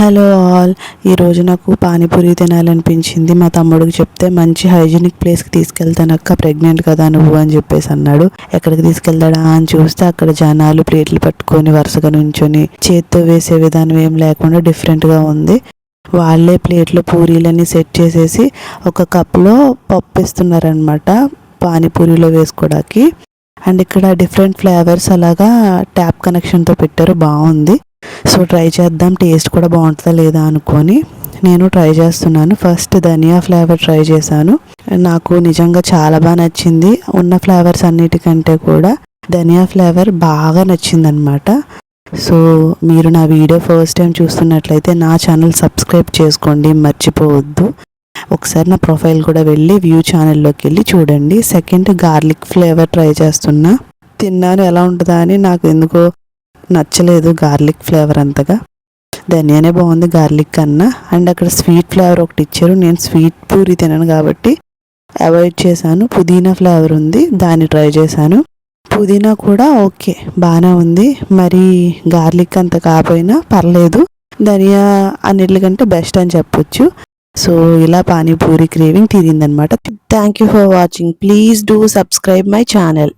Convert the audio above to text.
Hello all. ఈరోజు నాకు పానీపూరి తినాలనిపించింది. మా తమ్ముడికి చెప్తే మంచి హైజీనిక్ ప్లేస్కి తీసుకెళ్తానక్క, ప్రెగ్నెంట్ కదా నువ్వు అని చెప్పేసి అన్నాడు. ఎక్కడికి తీసుకెళ్తాడా అని చూస్తే అక్కడ జనాలు ప్లేట్లు పట్టుకొని వరుసగా నుంచొని చేత్తో వేసే విధానం ఏం లేకుండా డిఫరెంట్గా ఉంది. వాళ్ళే ప్లేట్లో పూరీలని సెట్ చేసేసి ఒక కప్లో పప్పు ఇస్తున్నారనమాట పానీపూరిలో వేసుకోవడానికి. అండ్ ఇక్కడ డిఫరెంట్ ఫ్లేవర్స్ అలాగా ట్యాప్ కనెక్షన్తో పెట్టారు, బాగుంది. సో ట్రై చేద్దాం, టేస్ట్ కూడా బాగుంటుందా లేదా అనుకొని నేను ట్రై చేస్తున్నాను. ఫస్ట్ ధనియా ఫ్లేవర్ ట్రై చేశాను. నాకు నిజంగా చాలా బాగా నచ్చింది. ఉన్న ఫ్లేవర్స్ అన్నిటికంటే కూడా ధనియా ఫ్లేవర్ బాగా నచ్చిందనమాట. సో మీరు నా వీడియో ఫస్ట్ టైం చూస్తున్నట్లయితే నా ఛానల్ సబ్స్క్రైబ్ చేసుకోండి, మర్చిపోవద్దు. ఒకసారి నా ప్రొఫైల్ కూడా వెళ్ళి వ్యూ ఛానల్లోకి వెళ్ళి చూడండి. సెకండ్ గార్లిక్ ఫ్లేవర్ ట్రై చేస్తున్నా. తిన్నాను, ఎలా ఉంటుందా అని. నాకు ఎందుకో నచ్చలేదు గార్లిక్ ఫ్లేవర్ అంతగా. ధనియానే బాగుంది గార్లిక్ కన్నా. అండ్ అక్కడ స్వీట్ ఫ్లేవర్ ఒకటి ఇచ్చారు. నేను స్వీట్ పూరి తినను కాబట్టి అవాయిడ్ చేశాను. పుదీనా ఫ్లేవర్ ఉంది, దాన్ని ట్రై చేశాను. పుదీనా కూడా ఓకే, బాగానే ఉంది. మరి గార్లిక్ అంత కాకపోయినా పర్లేదు. ధనియా అన్నిటికంటే బెస్ట్ అని చెప్పొచ్చు. సో ఇలా పానీపూరి క్రేవింగ్ తీరిందనమాట. Thank you for watching. Please do subscribe my channel.